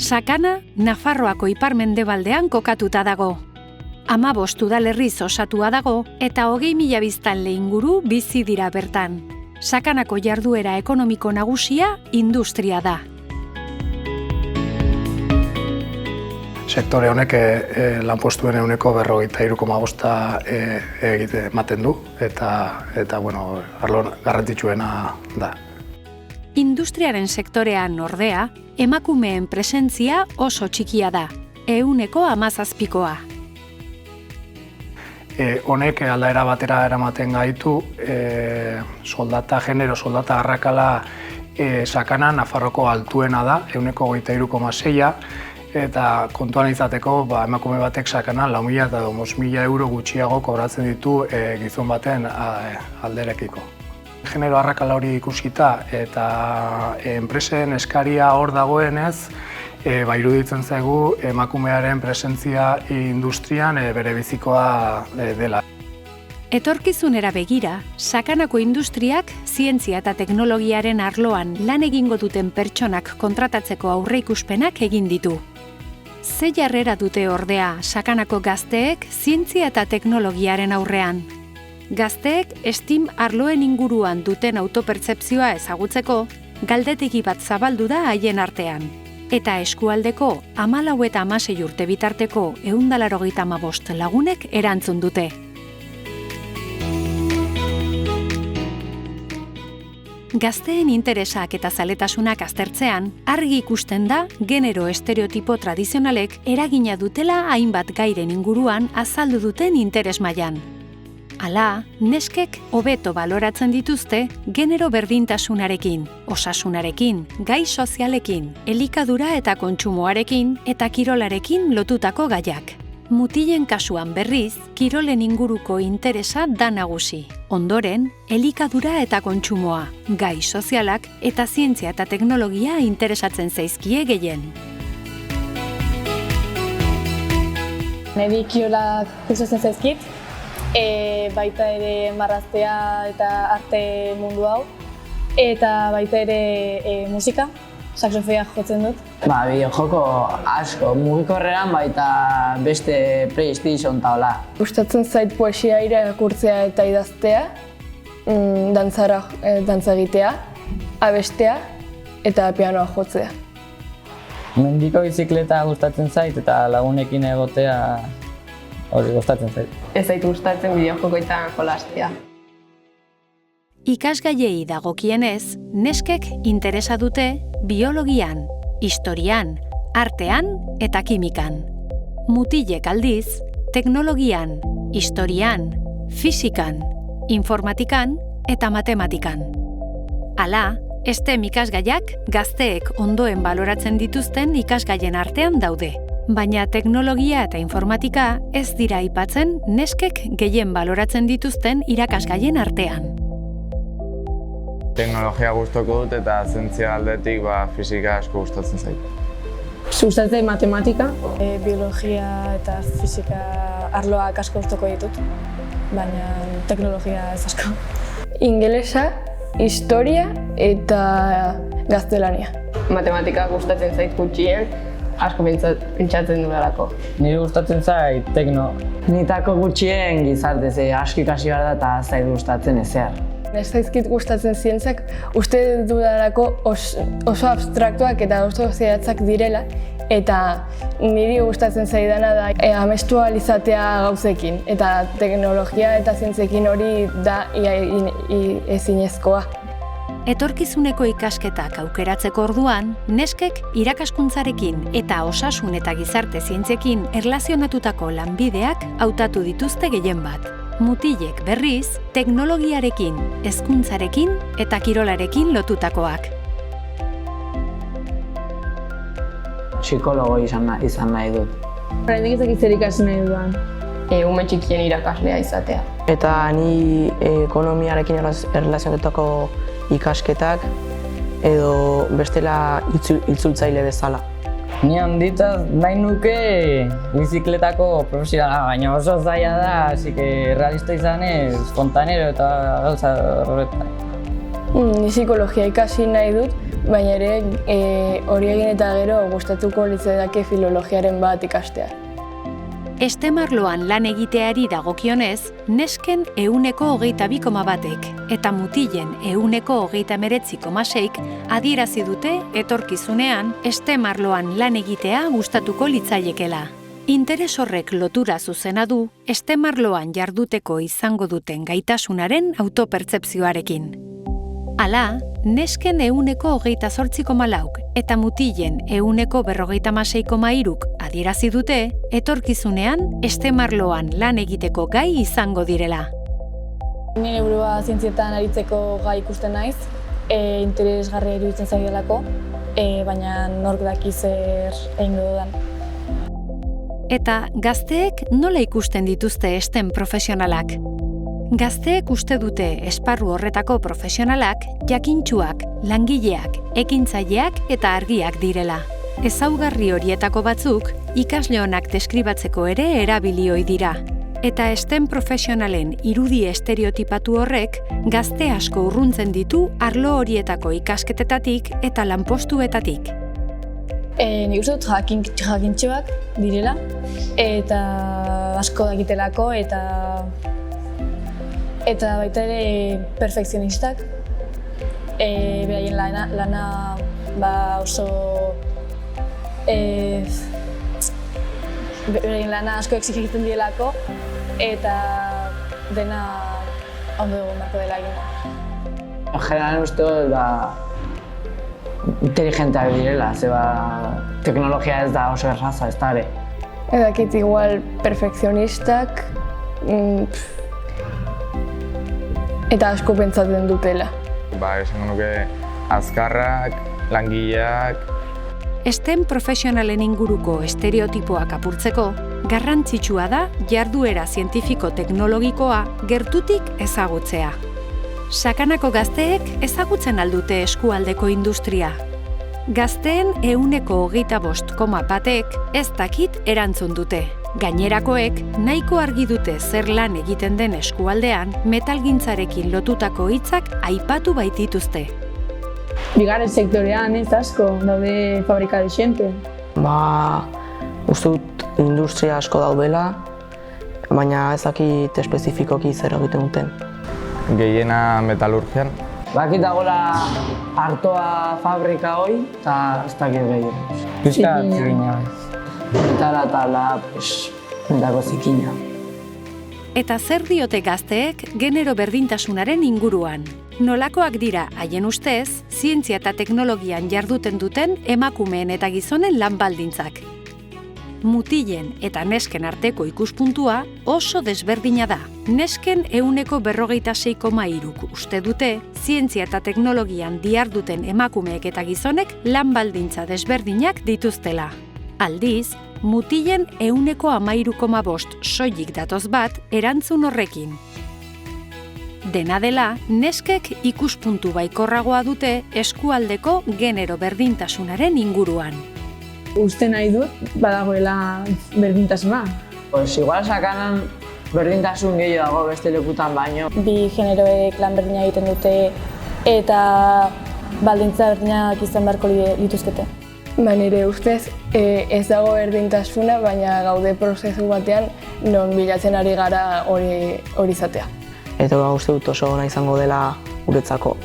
Sakana, Nafarroako ipar-mendebaldean kokatuta dago. 15 udalerriz osatua dago eta 20.000 biztanle inguru bizi dira bertan. Sakanako jarduera ekonomiko nagusia industria da. Sektore honek lanpostuen ehuneko 43,5 ematen du eta arlo garrantzitsuena da. Industriaren sektorean ordea, emakumeen presentzia oso txikia da, 17%. Honek aldaera batera eramaten gaitu, soldata arrakala Sakana Nafarroko altuena da, 23,6%, eta kontuan izateko emakume batek Sakanan 4.000 eta 5.000 euro gutxiago kobratzen ditu gizon baten alderekiko. Genero arrakala hori ikusita eta enpresen eskaria hor dagoenez, iruditzen zaigu emakumearen presentzia industrian berebizikoa dela. Etorkizunera begira, Sakanako industriak zientzia eta teknologiaren arloan lan egingo duten pertsonak kontratatzeko aurreikuspenak egin ditu. Ze jarrera dute ordea Sakanako gazteek zientzia eta teknologiaren aurrean? Gazteek STEAM arloen inguruan duten autopertzepzioa ezagutzeko, galdetegi bat zabaldu da haien artean. Eta eskualdeko 14 eta 16 urte bitarteko 185 lagunek erantzun dute. Gazteen interesak eta zaletasunak aztertzean, argi ikusten da genero estereotipo tradizionalek eragina dutela hainbat gairen inguruan azaldu duten interes mailan. Hala, neskek hobeto baloratzen dituzte genero berdintasunarekin, osasunarekin, gai sozialekin, elikadura eta kontsumoarekin eta kirolarekin lotutako gaiak. Mutilen kasuan berriz, kirolen inguruko interesa da nagusi. Ondoren, elikadura eta kontsumoa, gai sozialak eta zientzia eta teknologia interesatzen zaizkie gehien. Niri kirolak gustatzen zaizkit, baita ere marraztea eta arte mundu hau, eta baita ere musika, saxofea jotzen dut. Bideojoko asko, mugikorreran baita beste PlayStation eta hola. Gustatzen zait poesia irakurtzea eta idaztea, dantza egitea, abestea eta pianoa jotzea. Mendiko bizikleta gustatzen zait eta lagunekin egotea hori gustatzen zait. Ez zait gustatzen bideojokoetan jolastea. Ikasgaiei dagokienez, neskek interesa dute biologian, historian, artean eta kimikan. Mutilek aldiz, teknologian, historian, fisikan, informatikan eta matematikan. Hala, STEM ikasgaiak gazteek ondoen baloratzen dituzten ikasgaien artean daude. Baina teknologia eta informatika ez dira aipatzen neskek gehien baloratzen dituzten irakasgaien artean. Teknologia gustoko dut eta zientzia aldetik fisika asko gustatzen zait. Gustatzen matematika, biologia eta fisika arloak asko gustoko ditut, baina teknologia ez asko. Ingelesa, historia eta gaztelania. Matematika gustatzen zait gutxien, asko pentsatzen dudalako. Niri gustatzen zait tekno. Nitako gutxien gizarte, asko ikasi behar da eta zait gustatzen ezer. Ez zaizkit gustatzen zientzak, uste dudalako oso abstraktuak eta oso zehatzak direla, eta niri gustatzen zaidana da amestu ahal izatea gauzekin, eta teknologia eta zientzekin hori da ezinezkoa. Etorkizuneko ikasketak aukeratzeko orduan, neskek irakaskuntzarekin eta osasun eta gizarte zientziekin erlazionatutako lanbideak hautatu dituzte gehien bat. Mutilek berriz, teknologiarekin, hezkuntzarekin eta kirolarekin lotutakoak. Psikologo izan nahi dut. Oraindik ez dakit zer ikasi nahi dudan. Ume txikien irakaslea izatea. Eta ni ekonomiarekin erlazionatutako ikasketak edo bestela itzultzaile bezala. Ni handitaz nahi nuke bizikletako profesionala, baina oso zaila da, así que realista izanez, fontanero eta gauza horretan. Ni psikologia ikasi nahi dut, baina ere hori egin eta gero gustatuko litzaidake filologiaren bat ikastea. STEM arloan lan egiteari dagokionez, nesken 22,1ek eta mutilen 29,6ek adierazi dute etorkizunean STEM arloan lan egitea gustatuko litzaiekela. Interes horrek lotura zuzena du STEM arloan jarduteko izango duten gaitasunaren autopertzepzioarekin. Hala, nesken 28,4ek eta mutilen 46,3ek adierazi dute etorkizunean STEM arloan lan egiteko gai izango direla. Nire burua zientzietan aritzeko gai ikusten naiz, interesgarria iruditzen zaidelako, baina nork daki zer egingo dudan. Eta gazteek nola ikusten dituzte STEM profesionalak? Gazteek uste dute esparru horretako profesionalak jakintsuak, langileak, ekintzaileak eta argiak direla. Ezaugarri horietako batzuk ikasle onak deskribatzeko ere erabili ohi dira. Eta STEM profesionalen irudi estereotipatu horrek gazte asko urruntzen ditu arlo horietako ikasketetatik eta lanpostuetatik. Nik uste dut jakintsuak direla eta asko dakitelako eta baita ere perfekzionistak. Beraien lana oso beraien lana asko exigitzen dielako eta dena ondo egon beharko dela egina. En general uste dut inteligenteak direla, teknologia ez da oso erraza, ez da ere. Edakit igual perfekzionistak eta asko pentsatzen dutela. Esango nuke azkarrak, langileak. STEM profesionalen inguruko estereotipoak apurtzeko, garrantzitsua da jarduera zientifiko-teknologikoa gertutik ezagutzea. Sakanako gazteek ezagutzen aldute eskualdeko industria. Gazteen 25,1ek ez dakit erantzun dute. Gainerakoek nahiko argi dute zer lan egiten den eskualdean metalgintzarekin lotutako hitzak aipatu baitituzte. Bigarren sektorean ez asko daude fabrika dexente. Uste dut industria asko daudela, baina ez dakit espezifikoki zer egiten duten. Gehiena metalurgian. Bakit dagoela artoa fabrika hoi, eta ez dakit gehien. Euskal zikina. Metala eta metako zikina. Eta zer diote gazteek genero berdintasunaren inguruan? Nolakoak dira haien ustez, zientzia eta teknologian jarduten duten emakumeen eta gizonen lan baldintzak. Mutilen eta nesken arteko ikuspuntua oso desberdina da. Nesken 46,3ek uste dute zientzia eta teknologian diharduten emakumeek eta gizonek lan baldintza desberdinak dituztela. Aldiz, mutilen 13,5 soilik datoz bat erantzun horrekin. Dena dela, neskek ikuspuntu baikorragoa dute eskualdeko genero berdintasunaren inguruan. Uste nahi dut, badagoela berdintasuna. Igual sakanan berdintasun gehiago dago beste lekutan baino. Bi generoek lan berdina egiten dute eta baldintza berdinak izan beharko lituzkete. Nire ustez ez dago berdintasuna, baina gaude prozesu batean non bilatzen ari gara hori izatea. Eta uste dut oso ona izango dela guretzako.